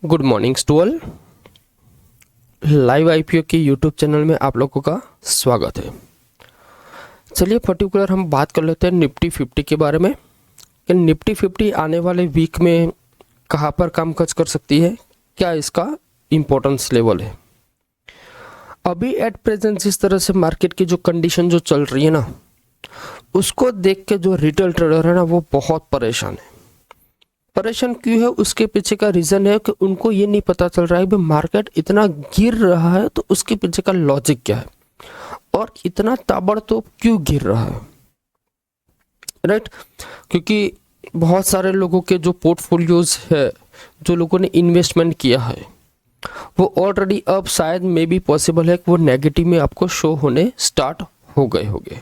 Good morning to all. Live IPO के YouTube channel में आप लोगों का स्वागत है। चलिए पर्टिकुलर हम बात कर लेते हैं निफ्टी 50 के बारे में कि निफ्टी 50 आने वाले वीक में कहाँ पर कामकाज कर सकती है, क्या इसका इम्पोर्टेंस लेवल है। अभी एट प्रेजेंट जिस तरह से मार्केट की जो कंडीशन जो चल रही है ना, उसको देख के जो रिटेल ट्रेडर है ना वो बहुत परेशान है। परेशान क्यों है, उसके पीछे का रीज़न है कि उनको ये नहीं पता चल रहा है कि मार्केट इतना गिर रहा है तो उसके पीछे का लॉजिक क्या है और इतना ताबड़तोड़ क्यों गिर रहा है। राइट, क्योंकि बहुत सारे लोगों के जो पोर्टफोलियोज है, जो लोगों ने इन्वेस्टमेंट किया है, वो ऑलरेडी अब शायद मे बी पॉसिबल है कि वो नेगेटिव में आपको शो होने स्टार्ट हो गए होंगे।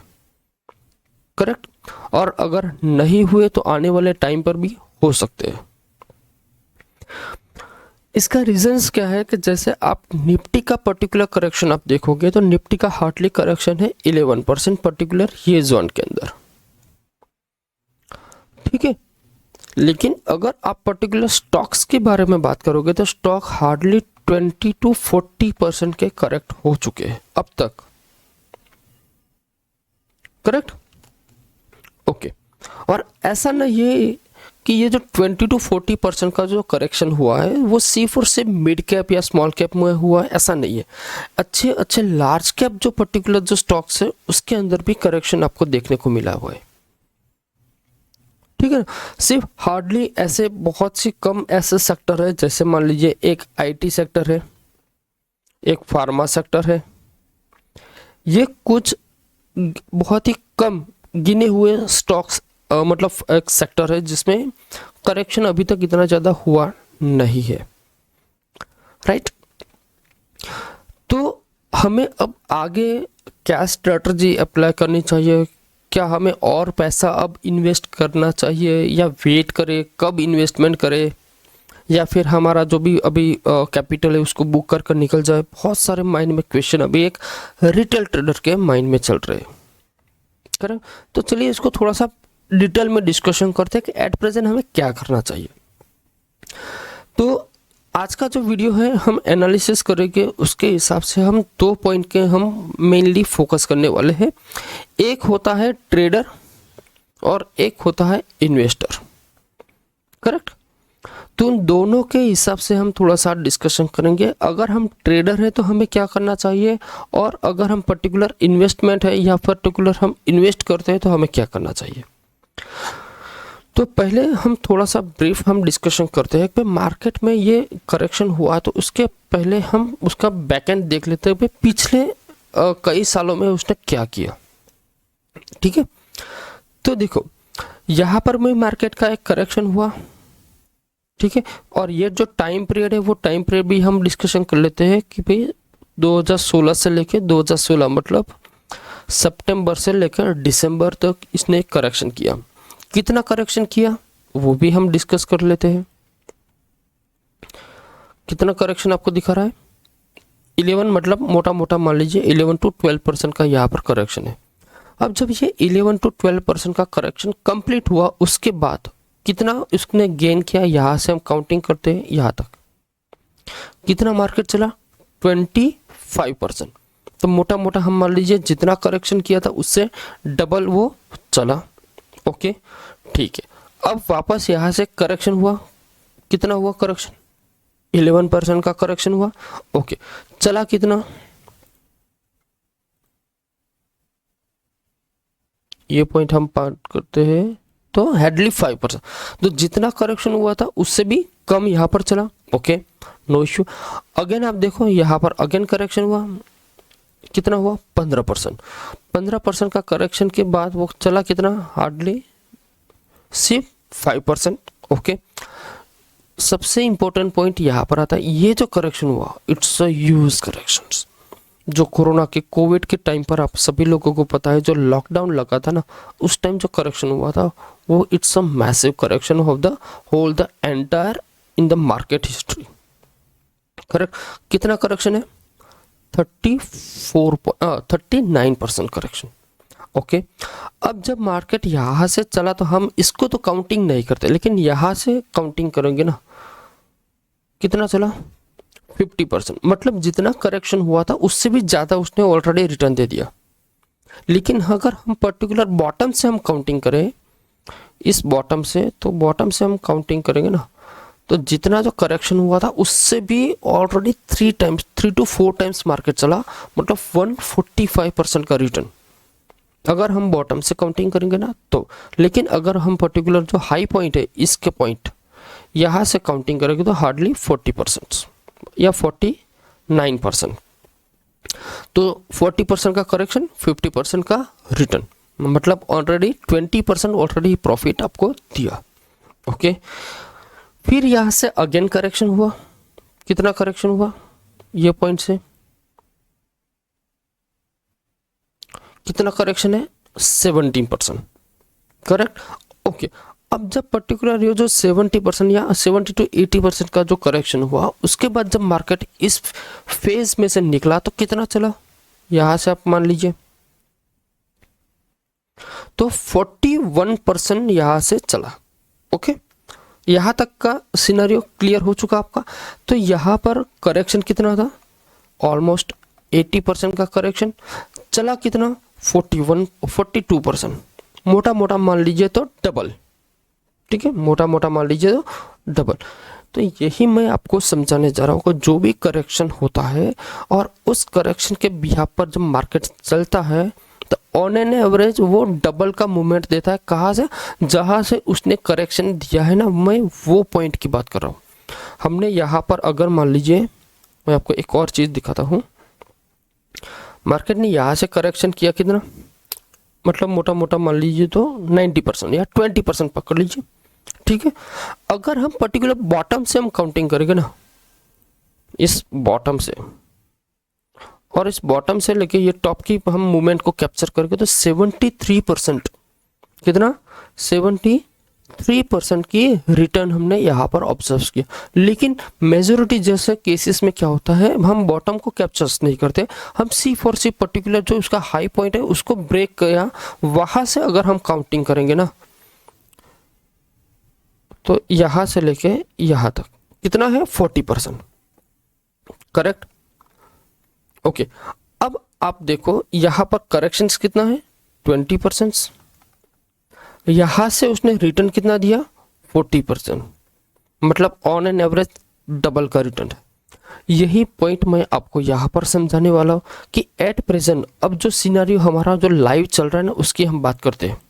करेक्ट, और अगर नहीं हुए तो आने वाले टाइम पर भी हो सकते हैं। इसका रीजंस क्या है कि जैसे आप निफ्टी का पर्टिकुलर करेक्शन आप देखोगे तो निफ्टी का हार्डली करेक्शन है 11% पर्टिकुलर ये जोन के अंदर, ठीक है। लेकिन अगर आप पर्टिकुलर स्टॉक्स के बारे में बात करोगे तो स्टॉक हार्डली 20 to 40% के करेक्ट हो चुके हैं अब तक। Correct, okay. और ऐसा नहीं है कि ये जो 20 to 40% का जो करेक्शन हुआ है वो सिर्फ और सिर्फ मिड कैप या स्मॉल कैप में हुआ है, ऐसा नहीं है। अच्छे अच्छे लार्ज कैप जो पर्टिकुलर जो स्टॉक्स है उसके अंदर भी करेक्शन आपको देखने को मिला हुआ है, ठीक है ना। सिर्फ हार्डली ऐसे बहुत सी कम ऐसे सेक्टर है, जैसे मान लीजिए एक आईटी सेक्टर है, एक फार्मा सेक्टर है, ये कुछ बहुत ही कम गिने हुए स्टॉक्स मतलब एक सेक्टर है जिसमें करेक्शन अभी तक इतना ज़्यादा हुआ नहीं है। राइट, तो हमें अब आगे क्या स्ट्रेटजी अप्लाई करनी चाहिए, क्या हमें और पैसा अब इन्वेस्ट करना चाहिए या वेट करें, कब इन्वेस्टमेंट करें, या फिर हमारा जो भी अभी कैपिटल है उसको बुक कर कर निकल जाए। बहुत सारे माइंड में क्वेश्चन अभी एक रिटेल ट्रेडर के माइंड में चल रहे हैं। करेक्ट, तो चलिए इसको थोड़ा सा डिटेल में डिस्कशन करते हैं कि एट प्रेजेंट हमें क्या करना चाहिए। तो आज का जो वीडियो है हम एनालिसिस करेंगे, उसके हिसाब से हम 2 पॉइंट के हम मेनली फोकस करने वाले हैं। एक होता है ट्रेडर और एक होता है इन्वेस्टर। करेक्ट, तो उन दोनों के हिसाब से हम थोड़ा सा डिस्कशन करेंगे। अगर हम ट्रेडर है तो हमें क्या करना चाहिए, और अगर हम पर्टिकुलर इन्वेस्टमेंट है या पर्टिकुलर हम इन्वेस्ट करते हैं तो हमें क्या करना चाहिए। तो पहले हम थोड़ा सा ब्रीफ हम डिस्कशन करते हैं कि मार्केट में ये करेक्शन हुआ, तो उसके पहले हम उसका बैकएंड देख लेते हैं कि पिछले कई सालों में उसने क्या किया। ठीक है, तो देखो यहाँ पर में मार्केट का एक करेक्शन हुआ, ठीक है। और ये जो टाइम पीरियड है वो टाइम पीरियड भी हम डिस्कशन कर लेते हैं कि भाई 2016 से लेकर 2016 मतलब सितंबर से लेकर दिसंबर तक इसने करेक्शन किया। कितना करेक्शन किया वो भी हम डिस्कस कर लेते हैं। कितना करेक्शन आपको दिखा रहा है, 11 मतलब मोटा मोटा मान लीजिए 11 to 12% का यहाँ पर करेक्शन है। अब जब ये 11 to 12% का करेक्शन कंप्लीट हुआ उसके बाद कितना उसने गेन किया, यहाँ से हम काउंटिंग करते हैं यहाँ तक कितना मार्केट चला, 25%। तो मोटा मोटा हम मान लीजिए जितना करेक्शन किया था उससे डबल वो चला। ओके, ठीक है। अब वापस यहाँ से करेक्शन हुआ, कितना हुआ करेक्शन, 11% का करेक्शन हुआ। ओके, चला कितना, ये पॉइंट हम पार करते हैं तो हार्डली 5%। तो जितना करेक्शन हुआ था उससे भी कम यहाँ पर चला। Okay, no issue. अगेन आप देखो यहाँ पर अगेन करेक्शन हुआ, कितना हुआ, 15%। 15% का करेक्शन के बाद वो चला कितना, हार्डली सिर्फ 5%। ओके, सबसे इंपॉर्टेंट पॉइंट यहाँ पर आता है, ये जो करेक्शन हुआ इट्स अ ह्यूज करेक्शंस। जो कोरोना के कोविड के टाइम पर आप सभी लोगों को पता है, जो लॉकडाउन लगा था ना उस टाइम जो करेक्शन हुआ था वो it's a massive correction of the whole the entire in the market history. Correct, कितना करेक्शन है, 39% करेक्शन। ओके, अब जब मार्केट यहाँ से चला तो हम इसको तो काउंटिंग नहीं करते, लेकिन यहाँ से काउंटिंग करेंगे ना कितना चला 50%, मतलब जितना करेक्शन हुआ था उससे भी ज़्यादा उसने ऑलरेडी रिटर्न दे दिया। लेकिन अगर हम पर्टिकुलर बॉटम से हम काउंटिंग करें, इस बॉटम से, तो बॉटम से हम काउंटिंग करेंगे ना, तो जितना जो करेक्शन हुआ था उससे भी ऑलरेडी 3 to 4 टाइम्स मार्केट चला, मतलब 145% का रिटर्न अगर हम बॉटम से काउंटिंग करेंगे ना तो। लेकिन अगर हम पर्टिकुलर जो हाई पॉइंट है इसके पॉइंट यहाँ से काउंटिंग करेंगे तो हार्डली 40% या 49%। तो 40% का करेक्शन, 50% का रिटर्न, मतलब ऑलरेडी 20% ऑलरेडी प्रॉफिट आपको दिया। ओके, फिर यहाँ से अगेन करेक्शन हुआ, कितना करेक्शन हुआ, ये पॉइंट से कितना करेक्शन है 17%, करेक्ट। ओके, अब जब पर्टिकुलर ये जो 70% या 70 to 80% का जो करेक्शन हुआ, उसके बाद जब मार्केट इस फेज में से निकला तो कितना चला, यहाँ से आप मान लीजिए तो 41% यहाँ से चला। ओके, यहाँ तक का सिनेरियो क्लियर हो चुका आपका। तो यहाँ पर करेक्शन कितना था, ऑलमोस्ट 80% का करेक्शन चला, कितना 42%, मोटा मोटा मान लीजिए तो डबल, ठीक है, मोटा मोटा मान लीजिए तो डबल। तो यही मैं आपको समझाने जा रहा हूँ, जो भी करेक्शन होता है और उस करेक्शन के बिहाफ पर जब मार्केट चलता है तो ऑन एन एवरेज वो डबल का मूवमेंट देता है। कहाँ से, जहाँ से उसने करेक्शन दिया है ना, मैं वो पॉइंट की बात कर रहा हूँ। हमने यहाँ पर अगर मान लीजिए, मैं आपको एक और चीज़ दिखाता हूँ, मार्केट ने यहाँ से करेक्शन किया कितना, मतलब मोटा मोटा मान लीजिए तो 90% या 20% पकड़ लीजिए, ठीक है। अगर हम पर्टिकुलर बॉटम से हम काउंटिंग करेंगे ना, इस बॉटम से और इस बॉटम से लेके ये टॉप की हम मूवमेंट को कैप्चर करके, तो 73%, कितना 73% की रिटर्न हमने यहाँ पर ऑब्जर्व किया। लेकिन मेजोरिटी जैसे केसेस में क्या होता है, हम बॉटम को कैप्चर नहीं करते, हम C4 पर्टिकुलर जो उसका हाई पॉइंट है उसको ब्रेक किया, वहां से अगर हम काउंटिंग करेंगे ना तो यहाँ से लेके यहाँ तक कितना है 40%, करेक्ट। ओके, अब आप देखो यहाँ पर करेक्शंस कितना है 20%, यहाँ से उसने रिटर्न कितना दिया 40%, मतलब ऑन एन एवरेज डबल का रिटर्न है। यही पॉइंट मैं आपको यहाँ पर समझाने वाला हूँ कि एट प्रेजेंट अब जो सिनेरियो हमारा जो लाइव चल रहा है ना, उसकी हम बात करते हैं।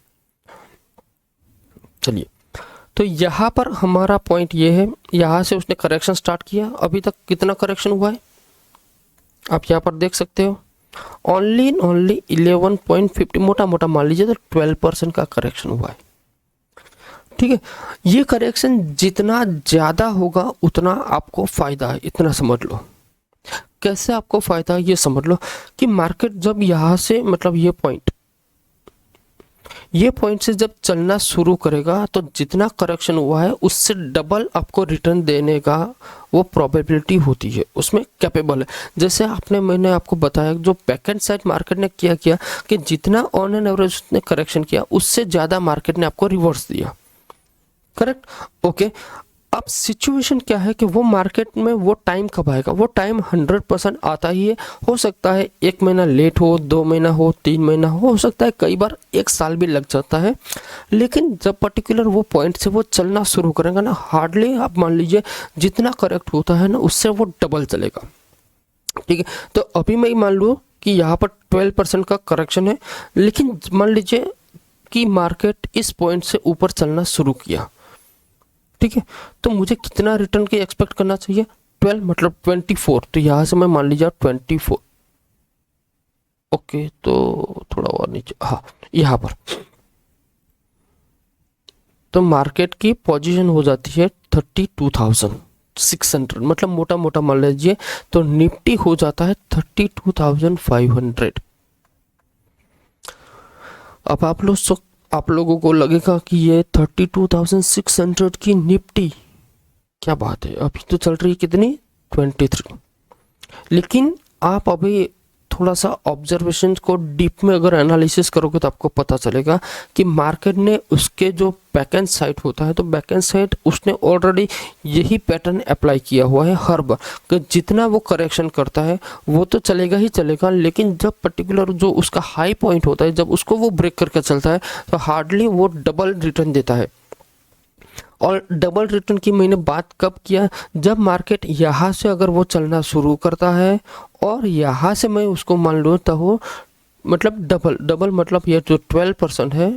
चलिए, तो यहाँ पर हमारा पॉइंट ये है, यहाँ से उसने करेक्शन स्टार्ट किया, अभी तक कितना करेक्शन हुआ है आप यहाँ पर देख सकते हो, ओनली 11.50, मोटा मोटा मान लीजिए तो 12% का करेक्शन हुआ है, ठीक है। ये करेक्शन जितना ज़्यादा होगा उतना आपको फ़ायदा है, इतना समझ लो। कैसे आपको फ़ायदा है ये समझ लो कि मार्केट जब यहाँ से, मतलब ये पॉइंट से जब चलना शुरू करेगा तो जितना करेक्शन हुआ है उससे डबल आपको रिटर्न देने का वो प्रोबेबिलिटी होती है, उसमें कैपेबल है। जैसे मैंने आपको बताया जो बैकएंड साइड मार्केट ने क्या किया कि जितना ऑन एन एवरेज उसने करेक्शन किया उससे ज़्यादा मार्केट ने आपको रिवर्स दिया, करेक्ट। ओके, अब सिचुएशन क्या है कि वो मार्केट में वो टाइम कब आएगा, वो टाइम 100% आता ही है। हो सकता है 1 महीना लेट हो, 2 महीना हो, 3 महीना हो सकता है कई बार 1 साल भी लग जाता है। लेकिन जब पर्टिकुलर वो पॉइंट से वो चलना शुरू करेगा ना, हार्डली आप मान लीजिए जितना करेक्ट होता है ना उससे वो डबल चलेगा, ठीक है। तो अभी मैं मान लूँ कि यहाँ पर 12% का करेक्शन है, लेकिन मान लीजिए कि मार्केट इस पॉइंट से ऊपर चलना शुरू किया, ठीक है, तो मुझे कितना रिटर्न की एक्सपेक्ट करना चाहिए 12 मतलब 24, तो यहाँ से मैं मान लीजिए 24। ओके, तो थोड़ा और नीचे, हाँ यहाँ पर तो मार्केट की पोजीशन हो जाती है 32,600, मतलब मोटा मोटा मान लीजिए तो निफ्टी हो जाता है 32,500। अब आप लोगों को लगेगा कि ये 32,600 की निफ्टी, क्या बात है, अभी तो चल रही है कितनी 23। लेकिन आप अभी थोड़ा सा ऑब्जर्वेशन को डीप में अगर एनालिसिस करोगे तो आपको पता चलेगा कि मार्केट ने उसके जो बैकएंड साइड होता है, तो बैकएंड साइड उसने ऑलरेडी यही पैटर्न अप्लाई किया हुआ है हर बार कि जितना वो करेक्शन करता है वो तो चलेगा ही चलेगा, लेकिन जब पर्टिकुलर जो उसका हाई पॉइंट होता है जब उसको वो ब्रेक करके चलता है तो हार्डली वो डबल रिटर्न देता है। और डबल रिटर्न की मैंने बात कब किया, जब मार्केट यहाँ से अगर वो चलना शुरू करता है और यहाँ से मैं उसको मान लेता हूँ, मतलब डबल मतलब ये जो 12% है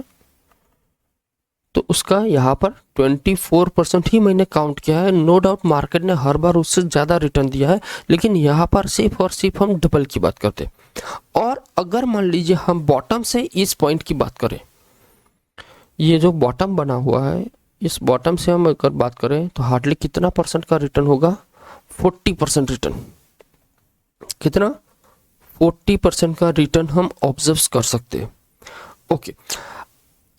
तो उसका यहाँ पर 24% ही मैंने काउंट किया है। नो डाउट मार्केट ने हर बार उससे ज़्यादा रिटर्न दिया है, लेकिन यहाँ पर सिर्फ और सिर्फ हम डबल की बात करते हैं। और अगर मान लीजिए हम बॉटम से इस पॉइंट की बात करें, ये जो बॉटम बना हुआ है इस बॉटम से हम अगर बात करें तो हार्डली कितना परसेंट का रिटर्न होगा, 40% रिटर्न। कितना? 40% का रिटर्न हम ऑब्जर्व कर सकते हैं। ओके,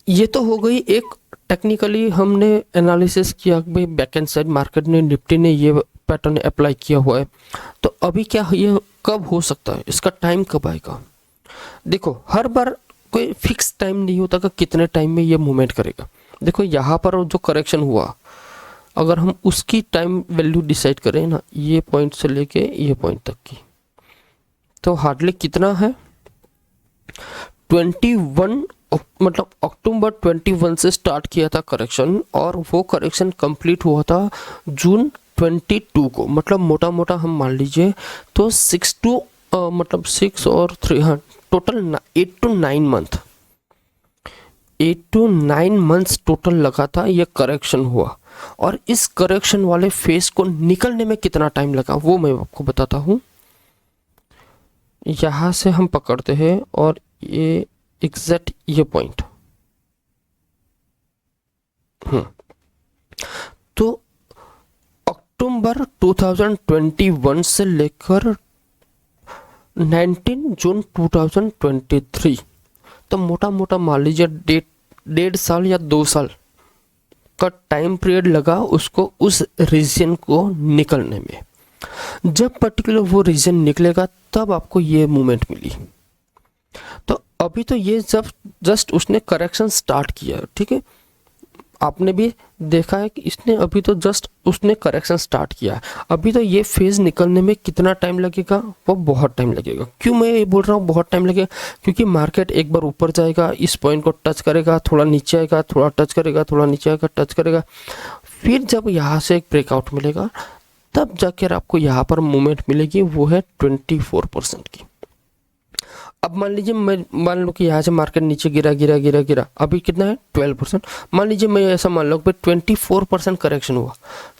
ये तो हो गई एक टेक्निकली हमने एनालिसिस किया भाई बैक एंड साइड मार्केट ने निफ्टी ने ये पैटर्न अप्लाई किया हुआ है। तो अभी क्या ये कब हो सकता है, इसका टाइम कब आएगा? देखो हर बार कोई फिक्स टाइम नहीं होता कि कितने टाइम में ये मूवमेंट करेगा। देखो यहाँ पर जो करेक्शन हुआ अगर हम उसकी टाइम वैल्यू डिसाइड करें ना, ये पॉइंट से लेके ये पॉइंट तक की, तो हार्डली कितना है 21 मतलब अक्टूबर 21 से स्टार्ट किया था करेक्शन और वो करेक्शन कंप्लीट हुआ था जून 22 को। मतलब मोटा मोटा हम मान लीजिए तो 6 और 3 हाँ total 8 to 9 month 8 to 9 months total लगा था ये करेक्शन हुआ। और इस करेक्शन वाले फेस को निकलने में कितना टाइम लगा वो मैं आपको बताता हूँ। यहाँ से हम पकड़ते हैं और ये एग्जैक्ट ये पॉइंट तो अक्टूबर 2021 से लेकर 19 जून 2023, तो मोटा मोटा मान लीजिए 1.5 साल या 2 साल का टाइम पीरियड लगा उसको उस रीजन को निकलने में। जब पर्टिकुलर वो रीजन निकलेगा तब आपको ये मूवमेंट मिली। तो अभी तो ये जब जस्ट उसने करेक्शन स्टार्ट किया, ठीक है, आपने भी देखा है कि इसने अभी तो जस्ट उसने करेक्शन स्टार्ट किया है। अभी तो ये फेज निकलने में कितना टाइम लगेगा, वो बहुत टाइम लगेगा। क्यों मैं ये बोल रहा हूँ बहुत टाइम लगेगा, क्योंकि मार्केट एक बार ऊपर जाएगा, इस पॉइंट को टच करेगा, थोड़ा नीचे आएगा, थोड़ा टच करेगा, थोड़ा नीचे आएगा, टच करेगा, फिर जब यहाँ से एक ब्रेकआउट मिलेगा तब जाकर आपको यहाँ पर मूवमेंट मिलेगी, वो है 24% की। अब मान लीजिए मैं मान लो कि यहाँ से मार्केट नीचे गिरा, अभी कितना है 12%। मान लीजिए मैं ऐसा मान लो कि 24% करेक्शन हुआ,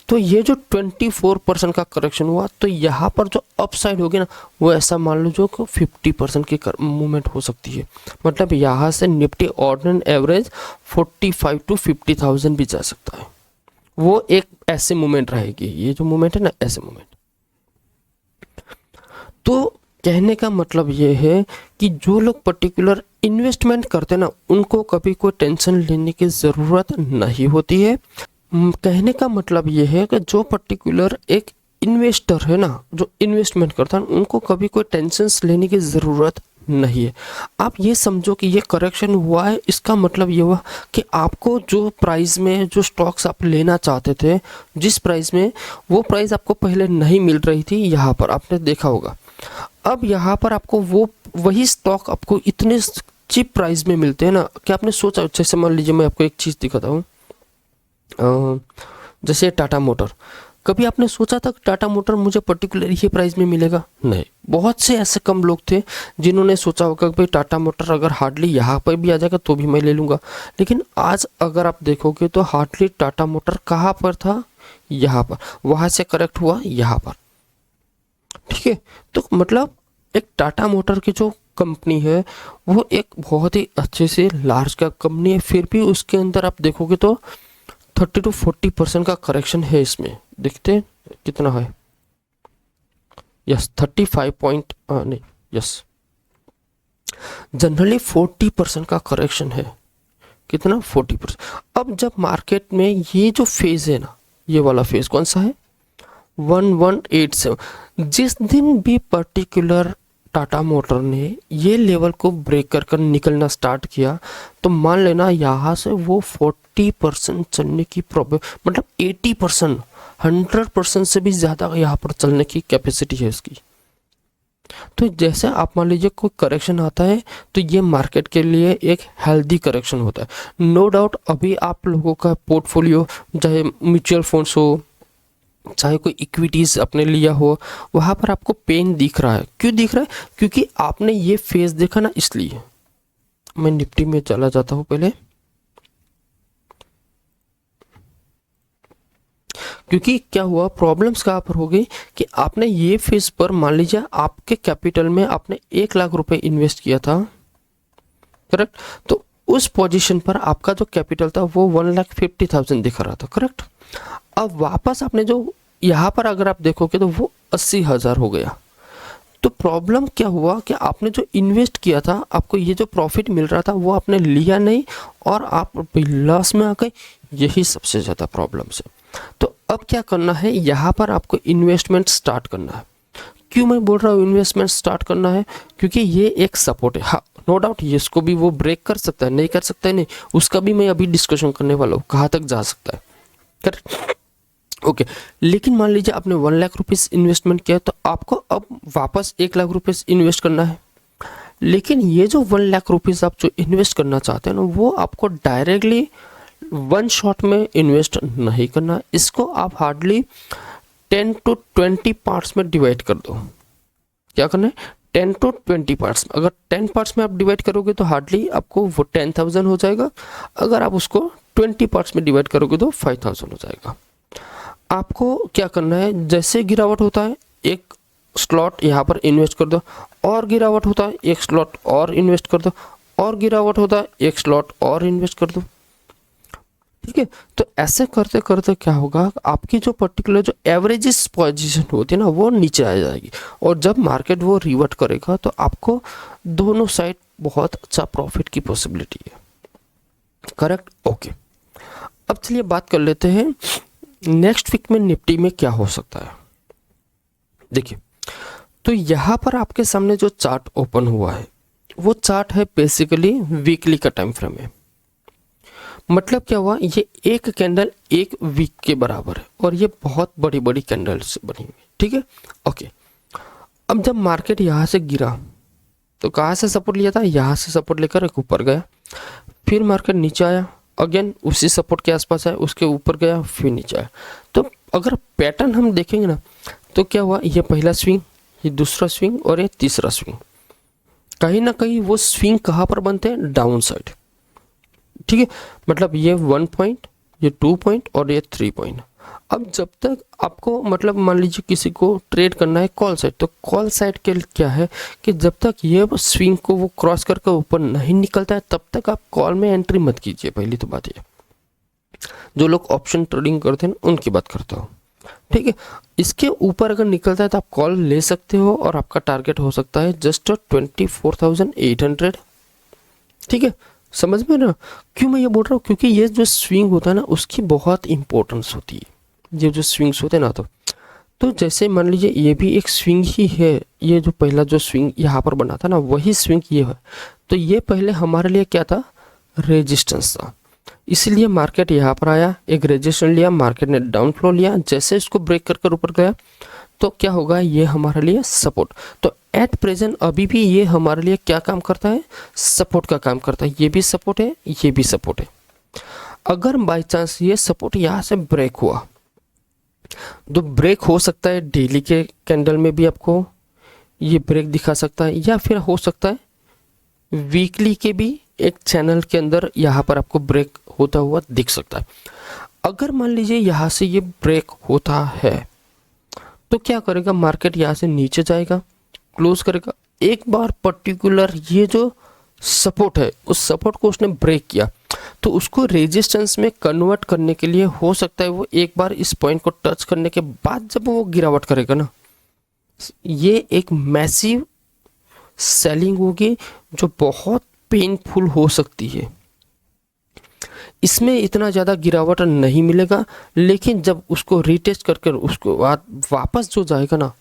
तो ये जो 24% का करेक्शन हुआ तो यहाँ पर जो अपसाइड होगी ना वो ऐसा मान लो जो 50% की मूवमेंट हो सकती है। मतलब यहाँ से निफ्टी ऑर्डिनरी एवरेज 45 to 50,000 भी जा सकता है। वो एक ऐसे मूवमेंट रहेगी, ये जो मूवमेंट है ना ऐसे मूवमेंट। तो कहने का मतलब ये है कि जो लोग पर्टिकुलर इन्वेस्टमेंट करते हैं ना उनको कभी कोई टेंशन लेने की ज़रूरत नहीं होती है। कहने का मतलब ये है कि जो पर्टिकुलर एक इन्वेस्टर है ना जो इन्वेस्टमेंट करता है उनको कभी कोई टेंशन लेने की ज़रूरत नहीं है। आप ये समझो कि ये करेक्शन हुआ है, इसका मतलब ये हुआ कि आपको जो प्राइस में जो स्टॉक्स आप लेना चाहते थे, जिस प्राइस में, वो प्राइस आपको पहले नहीं मिल रही थी, यहाँ पर आपने देखा होगा। अब यहाँ पर आपको वो वही स्टॉक आपको इतने चीप प्राइस में मिलते हैं ना कि आपने सोचा। जैसे मान लीजिए मैं आपको एक चीज़ दिखाता हूँ, जैसे टाटा मोटर। कभी आपने सोचा था कि टाटा मोटर मुझे पर्टिकुलर ये प्राइस में मिलेगा? नहीं। बहुत से ऐसे कम लोग थे जिन्होंने सोचा होगा कि भाई टाटा मोटर अगर हार्डली यहाँ पर भी आ जाएगा तो भी मैं ले लूँगा। लेकिन आज अगर आप देखोगे तो हार्डली टाटा मोटर कहाँ पर था, यहाँ पर, वहाँ से करेक्ट हुआ यहाँ पर, ठीक है। तो मतलब एक टाटा मोटर की जो कंपनी है वो एक बहुत ही अच्छे से लार्ज कैप कंपनी है, फिर भी उसके अंदर आप देखोगे तो 30 to 40% का करेक्शन है इसमें। देखते कितना है, यस 35 पॉइंट नहीं, यस जनरली 40% का करेक्शन है। कितना? 40%। अब जब मार्केट में ये जो फेज है ना, ये वाला फेज कौन सा है, 1187, जिस दिन भी पर्टिकुलर टाटा मोटर ने ये लेवल को ब्रेक कर कर निकलना स्टार्ट किया तो मान लेना यहाँ से वो 40% चलने की मतलब 80%, 100% से भी ज़्यादा यहाँ पर चलने की कैपेसिटी है इसकी। तो जैसे आप मान लीजिए कोई करेक्शन आता है तो ये मार्केट के लिए एक हेल्दी करेक्शन होता है। नो डाउट अभी आप लोगों का पोर्टफोलियो चाहे म्यूचुअल फंड्स हो चाहे कोई इक्विटीज़ आपने लिया हो, वहाँ पर आपको पेन दिख रहा है। क्यों दिख रहा है? क्योंकि आपने ये फेज देखा ना, इसलिए। मैं निफ्टी में चला जाता हूँ पहले, क्योंकि क्या हुआ, प्रॉब्लम्स कहाँ पर हो गई कि आपने ये फेज पर मान लीजिए आपके कैपिटल में आपने 1 लाख रुपए इन्वेस्ट किया था, करेक्ट। तो उस पोजीशन पर आपका जो कैपिटल था वो 1,50,000 दिख रहा था, करेक्ट। अब वापस आपने जो यहाँ पर अगर आप देखोगे तो वो 80,000 हो गया। तो प्रॉब्लम क्या हुआ कि आपने जो इन्वेस्ट किया था, आपको ये जो प्रॉफिट मिल रहा था वो आपने लिया नहीं और आप लॉस में आ गए। यही सबसे ज़्यादा प्रॉब्लम्स है। तो अब क्या करना है, यहाँ पर आपको इन्वेस्टमेंट स्टार्ट करना है। क्यों मैं बोल रहा हूँ इन्वेस्टमेंट स्टार्ट करना है? क्योंकि ये एक सपोर्ट है। हाँ, नो डाउट ये इसको भी वो ब्रेक कर सकता है, नहीं कर सकता है नहीं, उसका भी मैं अभी डिस्कशन करने वाला हूँ, कहाँ तक जा सकता है, करेक्ट। ओके, लेकिन मान लीजिए आपने 1 लाख रुपीज़ इन्वेस्टमेंट किया तो आपको अब वापस 1 लाख रुपीज़ इन्वेस्ट करना है। लेकिन ये जो 1 लाख रुपीज़ आप जो इन्वेस्ट करना चाहते हैं ना, वो आपको डायरेक्टली वन शॉट में इन्वेस्ट नहीं करना। इसको आप हार्डली 10 to 20 पार्ट्स में डिवाइड कर दो। क्या करना है? 10 to 20 पार्ट्स। अगर 10 पार्ट्स में आप डिवाइड करोगे तो हार्डली आपको वो 10,000 हो जाएगा। अगर आप उसको 20 पार्ट्स में डिवाइड करोगे तो 5,000 हो जाएगा। आपको क्या करना है, जैसे गिरावट होता है एक स्लॉट यहाँ पर इन्वेस्ट कर दो, और गिरावट होता है एक स्लॉट और इन्वेस्ट कर दो, और गिरावट होता है एक स्लॉट और इन्वेस्ट कर दो, ठीक है। तो ऐसे करते करते क्या होगा, आपकी जो पर्टिकुलर जो एवरेजेस पोजीशन होती है ना वो नीचे आ जाएगी, और जब मार्केट वो रिवर्ट करेगा तो आपको दोनों साइड बहुत अच्छा प्रॉफिट की पॉसिबिलिटी है, करेक्ट। ओके, अब चलिए बात कर लेते हैं नेक्स्ट वीक में निफ्टी में क्या हो सकता है। देखिए, तो यहाँ पर आपके सामने जो चार्ट ओपन हुआ है वो चार्ट है बेसिकली वीकली का टाइम फ्रेम है। मतलब क्या हुआ, ये एक कैंडल एक वीक के बराबर है और ये बहुत बड़ी बड़ी कैंडल से बनी हुई है, ठीक है। ओके, अब जब मार्केट यहाँ से गिरा तो कहाँ से सपोर्ट लिया था, यहाँ से सपोर्ट लेकर एक ऊपर गया, फिर मार्केट नीचे आया, अगेन उसी सपोर्ट के आसपास आया, उसके ऊपर गया, फिर नीचे आया। तो अगर पैटर्न हम देखेंगे ना तो क्या हुआ, ये पहला स्विंग, ये दूसरा स्विंग और ये तीसरा स्विंग। कहीं ना कहीं वो स्विंग कहाँ पर बनते हैं, डाउन साइड, ठीक है। मतलब ये 1 पॉइंट, ये 2 पॉइंट और ये 3 पॉइंट। अब जब तक आपको मतलब मान लीजिए किसी को ट्रेड करना है कॉल साइड, तो कॉल साइड के क्या है कि जब तक ये स्विंग को वो क्रॉस करके ऊपर नहीं निकलता है तब तक आप कॉल में एंट्री मत कीजिए। पहली तो बात ये, जो लोग ऑप्शन ट्रेडिंग करते हैं उनकी बात करता हूँ, ठीक है। इसके ऊपर अगर निकलता है तो आप कॉल ले सकते हो और आपका टारगेट हो सकता है जस्ट 24,800, ठीक है। समझ में ना क्यों मैं ये बोल रहा हूँ, क्योंकि ये जो स्विंग होता है ना उसकी बहुत इंपॉर्टेंस होती है। ये जो स्विंग्स होते हैं ना, तो जैसे मान लीजिए ये भी एक स्विंग ही है, ये जो पहला जो स्विंग यहाँ पर बना था ना वही स्विंग ये है। तो ये पहले हमारे लिए क्या था, रेजिस्टेंस था, इसलिए मार्केट यहाँ पर आया, एक रेजिस्टेंस लिया, मार्केट ने डाउन फ्लो लिया, जैसे इसको ब्रेक कर कर ऊपर गया तो क्या होगा, ये हमारे लिए सपोर्ट। तो एट प्रेजेंट अभी भी ये हमारे लिए क्या काम करता है, सपोर्ट का काम करता है। ये भी सपोर्ट है, ये भी सपोर्ट है। अगर बाय चांस ये सपोर्ट यहाँ से ब्रेक हुआ तो ब्रेक हो सकता है डेली के कैंडल में भी आपको ये ब्रेक दिखा सकता है, या फिर हो सकता है वीकली के भी एक चैनल के अंदर यहाँ पर आपको ब्रेक होता हुआ दिख सकता है। अगर मान लीजिए यहाँ से ये ब्रेक होता है तो क्या करेगा, मार्केट यहाँ से नीचे जाएगा, क्लोज करेगा, एक बार पर्टिकुलर ये जो सपोर्ट है उस सपोर्ट को उसने ब्रेक किया तो उसको रेजिस्टेंस में कन्वर्ट करने के लिए हो सकता है वो एक बार इस पॉइंट को टच करने के बाद जब वो गिरावट करेगा ना, ये एक मैसिव सेलिंग होगी जो बहुत पेनफुल हो सकती है। इसमें इतना ज़्यादा गिरावट नहीं मिलेगा, लेकिन जब उसको रीटेस्ट करके उसको बाद वापस जो जाएगा ना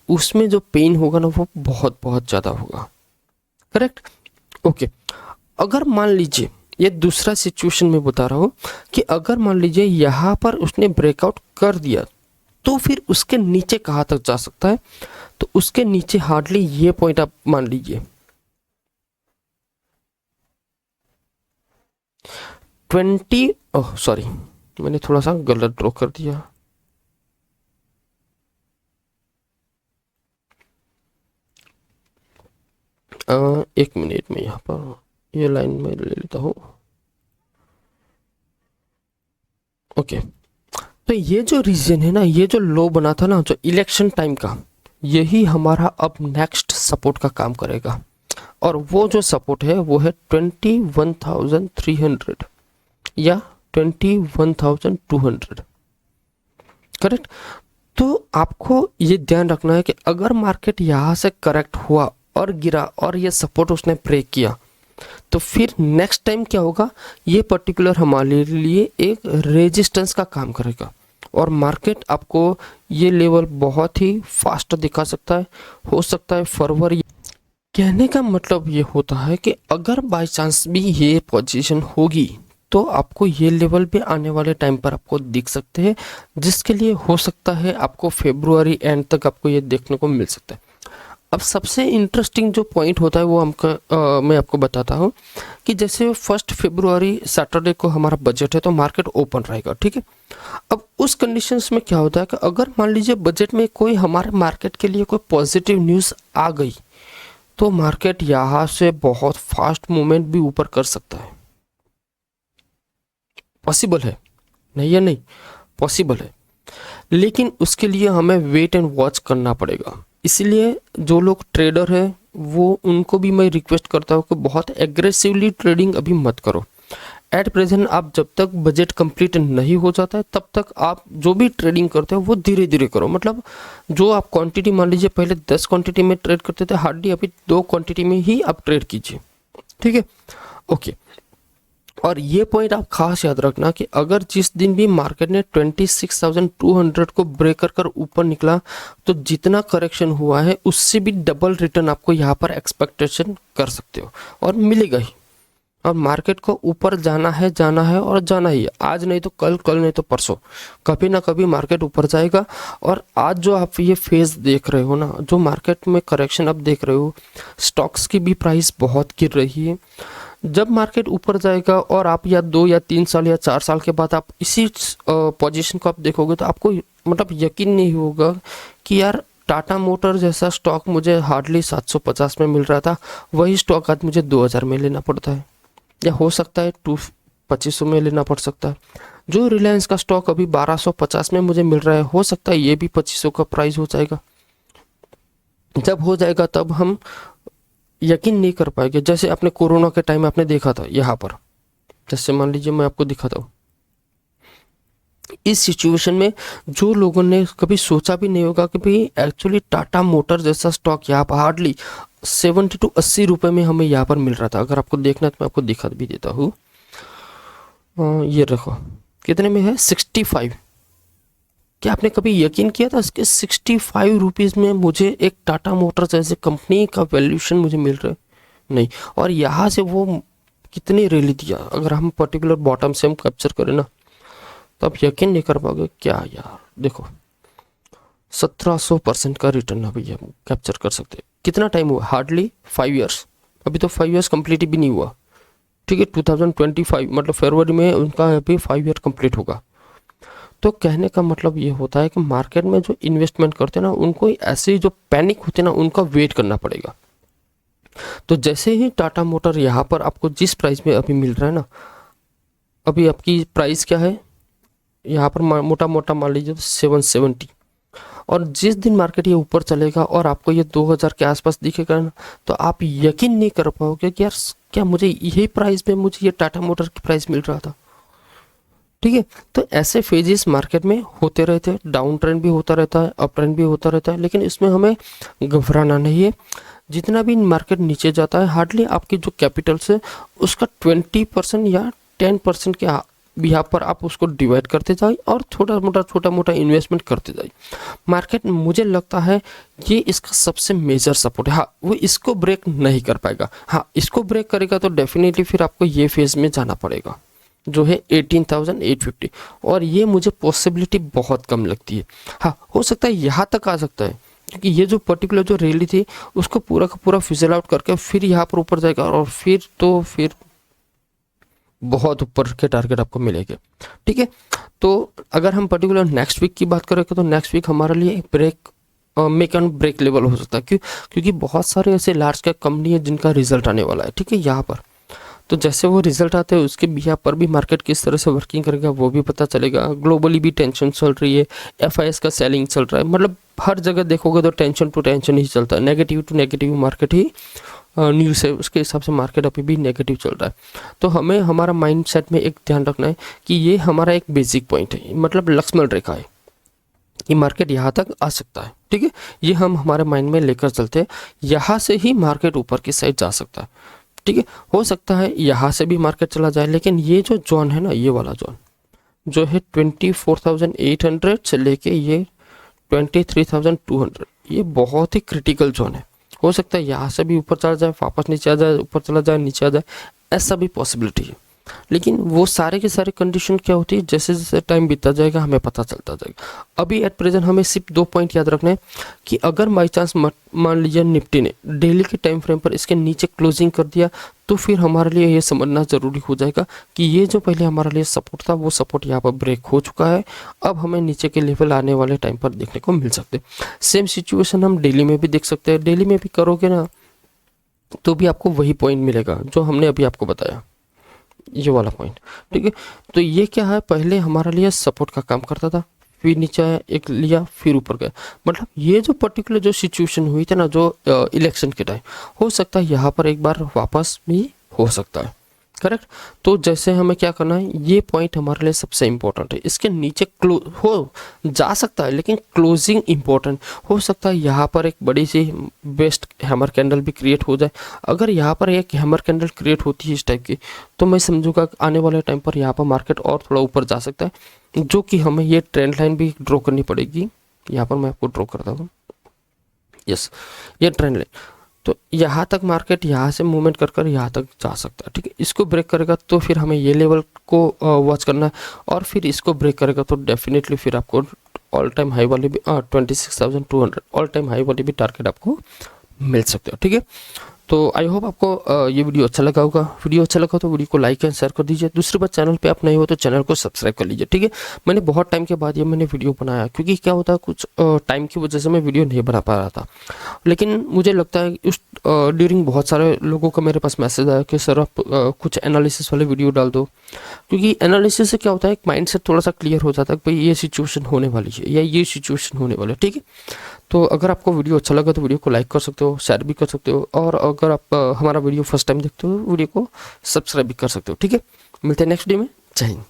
उसमें जो पेन होगा ना वो बहुत बहुत ज़्यादा होगा। करेक्ट? ओके। अगर मान लीजिए, ये दूसरा सिचुएशन में बता रहा हूँ कि अगर मान लीजिए यहाँ पर उसने ब्रेकआउट कर दिया तो फिर उसके नीचे कहाँ तक जा सकता है? तो उसके नीचे हार्डली ये पॉइंट आप मान लीजिए 20, ओह सॉरी, मैंने थोड़ा सा गलत ड्रॉ कर दिया। एक मिनट में यहाँ पर ये लाइन में ले लेता हूँ। ओके, तो ये जो रीजन है ना, ये जो लो बना था ना जो इलेक्शन टाइम का, यही हमारा अब नेक्स्ट सपोर्ट का काम करेगा। और वो जो सपोर्ट है वो है 21,300 या 21,200। करेक्ट? तो आपको ये ध्यान रखना है कि अगर मार्केट यहाँ से करेक्ट हुआ और गिरा और ये सपोर्ट उसने ब्रेक किया तो फिर नेक्स्ट टाइम क्या होगा, ये पर्टिकुलर हमारे लिए एक रेजिस्टेंस का काम करेगा और मार्केट आपको ये लेवल बहुत ही फास्ट दिखा सकता है, हो सकता है फरवरी। कहने का मतलब ये होता है कि अगर बाय चांस भी ये पोजीशन होगी तो आपको ये लेवल भी आने वाले टाइम पर आपको दिख सकते हैं, जिसके लिए हो सकता है आपको फेब्रुआरी एंड तक आपको ये देखने को मिल सकता है। अब सबसे इंटरेस्टिंग जो पॉइंट होता है वो मैं आपको बताता हूँ कि जैसे 1 फरवरी सैटरडे को हमारा बजट है तो मार्केट ओपन रहेगा, ठीक है। अब उस कंडीशंस में क्या होता है कि अगर मान लीजिए बजट में कोई हमारे मार्केट के लिए कोई पॉजिटिव न्यूज़ आ गई तो मार्केट यहाँ से बहुत फास्ट मूवमेंट भी ऊपर कर सकता है। पॉसिबल है, नहीं है नहीं, पॉसिबल है, लेकिन उसके लिए हमें वेट एंड वॉच करना पड़ेगा। इसलिए जो लोग ट्रेडर हैं वो उनको भी मैं रिक्वेस्ट करता हूँ कि बहुत एग्रेसिवली ट्रेडिंग अभी मत करो। एट प्रेजेंट आप जब तक बजट कंप्लीट नहीं हो जाता है तब तक आप जो भी ट्रेडिंग करते हो वो धीरे धीरे करो। मतलब जो आप क्वांटिटी मान लीजिए पहले 10 क्वांटिटी में ट्रेड करते थे, हार्डली अभी 2 क्वांटिटी में ही आप ट्रेड कीजिए, ठीक है। ओके, और ये पॉइंट आप खास याद रखना कि अगर जिस दिन भी मार्केट ने 26,200 को ब्रेक कर ऊपर निकला तो जितना करेक्शन हुआ है उससे भी डबल रिटर्न आपको यहाँ पर एक्सपेक्टेशन कर सकते हो और मिलेगा ही। और मार्केट को ऊपर जाना है और जाना ही है, आज नहीं तो कल, कल नहीं तो परसों, कभी ना कभी मार्केट ऊपर जाएगा। और आज जो आप ये फेज देख रहे हो ना, जो मार्केट में करेक्शन आप देख रहे हो, स्टॉक्स की भी प्राइस बहुत गिर रही है। जब मार्केट ऊपर जाएगा और आप या 2 या 3 साल या 4 साल के बाद आप इसी पोजीशन को आप देखोगे तो आपको मतलब यकीन नहीं होगा कि यार टाटा मोटर जैसा स्टॉक मुझे हार्डली 750 में मिल रहा था, वही स्टॉक आज मुझे 2000 में लेना पड़ता है, या हो सकता है 2500 में लेना पड़ सकता है। जो रिलायंस का स्टॉक अभी 1250 में मुझे मिल रहा है, हो सकता है ये भी 2500 का प्राइस हो जाएगा। जब हो जाएगा तब हम यकीन नहीं कर पाएंगे। जैसे आपने कोरोना के टाइम आपने देखा था यहाँ पर, जैसे मान लीजिए मैं आपको दिखाता हूँ, इस सिचुएशन में जो लोगों ने कभी सोचा भी नहीं होगा कि भाई एक्चुअली टाटा मोटर जैसा स्टॉक यहाँ पर हार्डली 70 to 80 रुपये में हमें यहाँ पर मिल रहा था। अगर आपको देखना है तो मैं आपको दिखा भी देता हूँ, ये रखो कितने में है, 65। क्या आपने कभी यकीन किया था इसके 65 रुपीज़ में मुझे एक टाटा मोटर्स जैसे कंपनी का वैल्यूएशन मुझे मिल रहा है? नहीं। और यहाँ से वो कितनी रैली दिया, अगर हम पर्टिकुलर बॉटम से हम कैप्चर करें ना तो आप यकीन नहीं कर पाओगे। क्या यार देखो 1700% का रिटर्न अभी हम कैप्चर कर सकते हैं। कितना टाइम हुआ, हार्डली 5 ईयर्स, अभी तो 5 ईयर्स कंप्लीट भी नहीं हुआ, ठीक है। 2025 मतलब फरवरी में उनका अभी 5 ईयर कंप्लीट होगा। तो कहने का मतलब ये होता है कि मार्केट में जो इन्वेस्टमेंट करते हैं ना, उनको ऐसे जो पैनिक होते हैं ना, उनका वेट करना पड़ेगा। तो जैसे ही टाटा मोटर यहाँ पर आपको जिस प्राइस में अभी मिल रहा है ना, अभी आपकी प्राइस क्या है यहाँ पर मोटा मोटा मान लीजिए 770, और जिस दिन मार्केट ये ऊपर चलेगा और आपको ये 2000 के आसपास दिखेगा ना, तो आप यकीन नहीं कर पाओगे कि यार क्या मुझे यही प्राइस में मुझे ये टाटा मोटर की प्राइस मिल रहा था, ठीक है। तो ऐसे फेजेस मार्केट में होते रहते हैं, डाउन ट्रेंड भी होता रहता है, अप ट्रेंड भी होता रहता है, लेकिन इसमें हमें घबराना नहीं है। जितना भी मार्केट नीचे जाता है, हार्डली आपकी जो कैपिटल से उसका 20% या 10% के यहाँ पर आप उसको डिवाइड करते जाए और छोटा मोटा इन्वेस्टमेंट करते जाए। मार्केट मुझे लगता है ये इसका सबसे मेजर सपोर्ट है। हाँ, वो इसको ब्रेक नहीं कर पाएगा। हाँ, इसको ब्रेक करेगा तो डेफिनेटली फिर आपको ये फेज में जाना पड़ेगा जो है 18,850, और ये मुझे पॉसिबिलिटी बहुत कम लगती है। हाँ, हो सकता है यहाँ तक आ सकता है, क्योंकि ये जो पर्टिकुलर जो रैली थी उसको पूरा का पूरा फिजल आउट करके फिर यहाँ पर ऊपर जाएगा, और फिर बहुत ऊपर के टारगेट आपको मिलेंगे। ठीक है, तो अगर हम पर्टिकुलर नेक्स्ट वीक की बात करें तो नेक्स्ट वीक हमारे लिए एक break make and break level हो सकता है। क्योंकि बहुत सारे ऐसे लार्ज कैप कंपनी है जिनका रिजल्ट आने वाला है। ठीक है, यहाँ पर तो जैसे वो रिजल्ट आते हैं उसके यहाँ पर भी मार्केट किस तरह से वर्किंग करेगा वो भी पता चलेगा। ग्लोबली भी टेंशन चल रही है, FIS का सेलिंग चल रहा है, मतलब हर जगह देखोगे तो टेंशन टू टेंशन ही चलता है, नेगेटिव टू नेगेटिव मार्केट ही न्यूज़ है, उसके हिसाब से मार्केट अभी भी नेगेटिव चल रहा है। तो हमें हमारा माइंड सेट में एक ध्यान रखना है कि ये हमारा एक बेसिक पॉइंट है, मतलब लक्ष्मण रेखा है, ये मार्केट यहाँ तक आ सकता है। ठीक है, ये हम हमारे माइंड में लेकर चलते हैं, यहाँ से ही मार्केट ऊपर की साइड जा सकता है। ठीक है, हो सकता है यहाँ से भी मार्केट चला जाए, लेकिन ये जो जोन है ना, ये वाला जोन जो है 24,800 से लेके ये 23,200, ये बहुत ही क्रिटिकल जोन है। हो सकता है यहाँ से भी ऊपर चला जाए, वापस नीचे आ जाए, ऊपर चला जाए, नीचे आ जाए, ऐसा भी पॉसिबिलिटी है। लेकिन वो सारे के सारे कंडीशन क्या होती है, जैसे जैसे टाइम बीतता जाएगा हमें पता चलता जाएगा। अभी एट प्रेजेंट हमें सिर्फ 2 पॉइंट याद रखना है कि अगर बाई चांस मान लीजिए निफ्टी ने डेली के टाइम फ्रेम पर इसके नीचे क्लोजिंग कर दिया तो फिर हमारे लिए ये समझना ज़रूरी हो जाएगा कि ये जो पहले हमारे लिए सपोर्ट था वो सपोर्ट यहाँ पर ब्रेक हो चुका है। अब हमें नीचे के लेवल आने वाले टाइम पर देखने को मिल सकते हैं। सेम सिचुएशन हम डेली में भी देख सकते हैं। डेली में भी करोगे ना तो भी आपको वही पॉइंट मिलेगा जो हमने अभी आपको बताया, ये वाला पॉइंट। ठीक है, तो ये क्या है, पहले हमारे लिए सपोर्ट का काम करता था, फिर नीचे आया, एक लिया, फिर ऊपर गया। मतलब ये जो पर्टिकुलर जो सिचुएशन हुई थी ना, जो इलेक्शन के टाइम, हो सकता है यहाँ पर एक बार वापस भी हो सकता है। करेक्ट, तो जैसे हमें क्या करना है, ये पॉइंट हमारे लिए सबसे इंपॉर्टेंट है। इसके नीचे क्लोज हो जा सकता है लेकिन क्लोजिंग इंपॉर्टेंट हो सकता है। यहाँ पर एक बड़ी सी बेस्ट हैमर कैंडल भी क्रिएट हो जाए। अगर यहाँ पर एक हैमर कैंडल क्रिएट होती है इस टाइप की, तो मैं समझूंगा आने वाले टाइम पर यहाँ पर मार्केट और थोड़ा ऊपर जा सकता है, जो कि हमें ये ट्रेंड लाइन भी ड्रॉ करनी पड़ेगी। यहाँ पर मैं आपको ड्रॉ करता हूँ, यस, ये ट्रेंड लाइन। तो यहाँ तक मार्केट यहाँ से मूवमेंट कर कर यहाँ तक जा सकता है। ठीक है, इसको ब्रेक करेगा तो फिर हमें ये लेवल को वॉच करना है, और फिर इसको ब्रेक करेगा तो डेफिनेटली फिर आपको ऑल टाइम हाई वाली भी 26,200 ऑल टाइम हाई वाली भी टारगेट आपको मिल सकते हो। ठीक है, तो आई होप आपको ये वीडियो अच्छा लगा होगा। वीडियो अच्छा लगा तो वीडियो को लाइक एंड शेयर कर दीजिए। दूसरी बात, चैनल पे आप नए हो तो चैनल को सब्सक्राइब कर लीजिए। ठीक है, मैंने बहुत टाइम के बाद ये मैंने वीडियो बनाया, क्योंकि क्या होता है कुछ टाइम की वजह से मैं वीडियो नहीं बना पा रहा था। लेकिन मुझे लगता है उस ड्यूरिंग बहुत सारे लोगों का मेरे पास मैसेज आया कि सर आप कुछ एनालिसिस वाले वीडियो डाल दो, क्योंकि एनालिसिस से क्या होता है एक माइंड सेट थोड़ा सा क्लियर हो जाता है कि भाई ये सिचुएशन होने वाली है या ये सिचुएशन होने वाली है। ठीक है, तो अगर आपको वीडियो अच्छा लगा तो वीडियो को लाइक कर सकते हो, शेयर भी कर सकते हो, और अगर आप हमारा वीडियो फर्स्ट टाइम देखते हो वीडियो को सब्सक्राइब भी कर सकते हो। ठीक है, मिलते हैं नेक्स्ट वीडियो में। जय हिंद।